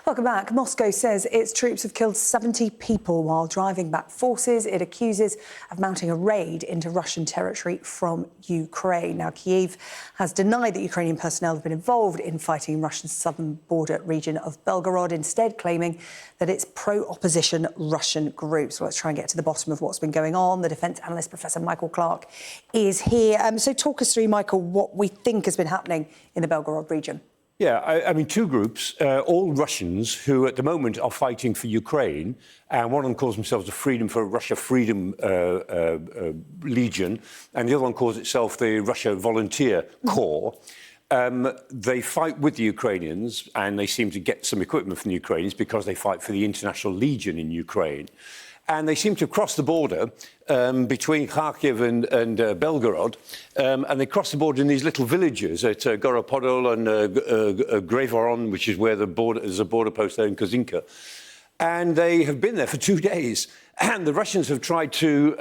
Welcome back. Moscow says its troops have killed 70 people while driving back forces it accuses of mounting a raid into Russian territory from Ukraine. Now, Kyiv has denied that Ukrainian personnel have been involved in fighting in Russia's southern border region of Belgorod, instead claiming that it's pro-opposition Russian groups. Well, let's try and get to the bottom of what's been going on. The defence analyst, Professor Michael Clark, is here. So talk us through, Michael, what we think has been happening in the Belgorod region. Yeah, I mean, two groups, all Russians who at the moment are fighting for Ukraine, and one of them calls themselves the Russia Freedom Legion, and the other one calls itself the Russia Volunteer Corps. They fight with the Ukrainians, and they seem to get some equipment from the Ukrainians because they fight for the International Legion in Ukraine. And they seem to cross the border between Kharkiv and Belgorod, and they cross the border in these little villages at Goropodol and Grevoron, which is where there's a border post there in Kozinka. And they have been there for 2 days. And the Russians have tried to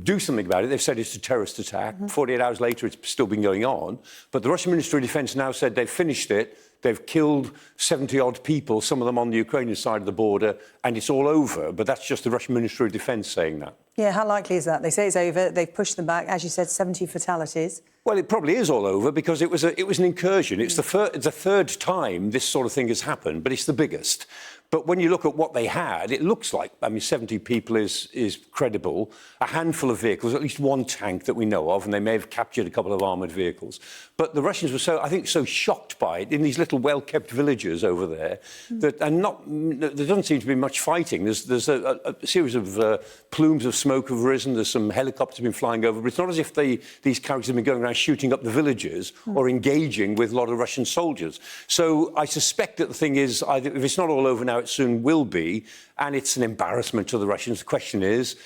do something about it. They've said it's a terrorist attack. 48 hours later, it's still been going on. But the Russian Ministry of Defence now said they've finished it. They've killed 70-odd people, some of them on the Ukrainian side of the border, and it's all over. But that's just the Russian Ministry of Defence saying that. Yeah, how likely is that? They say it's over. They've pushed them back. As you said, 70 fatalities. Well, it probably is all over because it was an incursion. It's the third time this sort of thing has happened, but it's the biggest. But when you look at what they had, it looks like, 70 people is credible. A handful of vehicles, at least one tank that we know of, and they may have captured a couple of armoured vehicles. But the Russians were so shocked by it in these little well-kept villages over there that, there doesn't seem to be much fighting. There's a series of plumes of smoke have risen. There's some helicopters have been flying over, but it's not as if these characters have been going around shooting up the villages or engaging with a lot of Russian soldiers. So I suspect that the thing is, if it's not all over now, it soon will be, and it's an embarrassment to the Russians. The question is,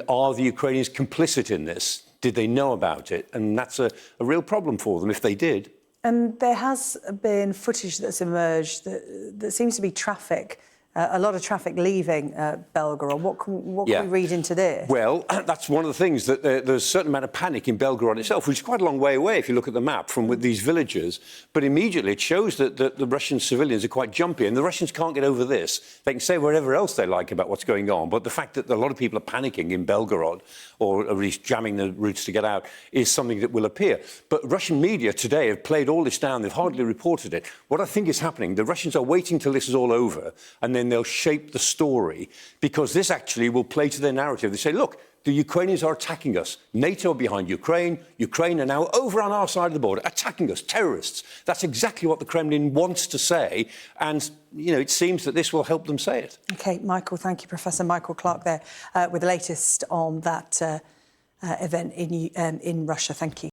are the Ukrainians complicit in this? Did they know about it? And that's a real problem for them if they did. And there has been footage that's emerged that seems to be traffic. A lot of traffic leaving Belgorod. What can we read into this? Well, that's one of the things, that there's a certain amount of panic in Belgorod itself, which is quite a long way away if you look at the map from these villages. But immediately it shows that the Russian civilians are quite jumpy, and the Russians can't get over this. They can say whatever else they like about what's going on, but the fact that a lot of people are panicking in Belgorod, or at least jamming the routes to get out, is something that will appear. But Russian media today have played all this down. They've hardly reported it. What I think is happening, the Russians are waiting till this is all over, and then they'll shape the story, because this actually will play to their narrative. They say, look, the Ukrainians are attacking us. NATO are behind Ukraine. Ukraine are now over on our side of the border, attacking us, terrorists. That's exactly what the Kremlin wants to say. And, it seems that this will help them say it. OK, Michael, thank you. Professor Michael Clark there with the latest on that event in Russia. Thank you.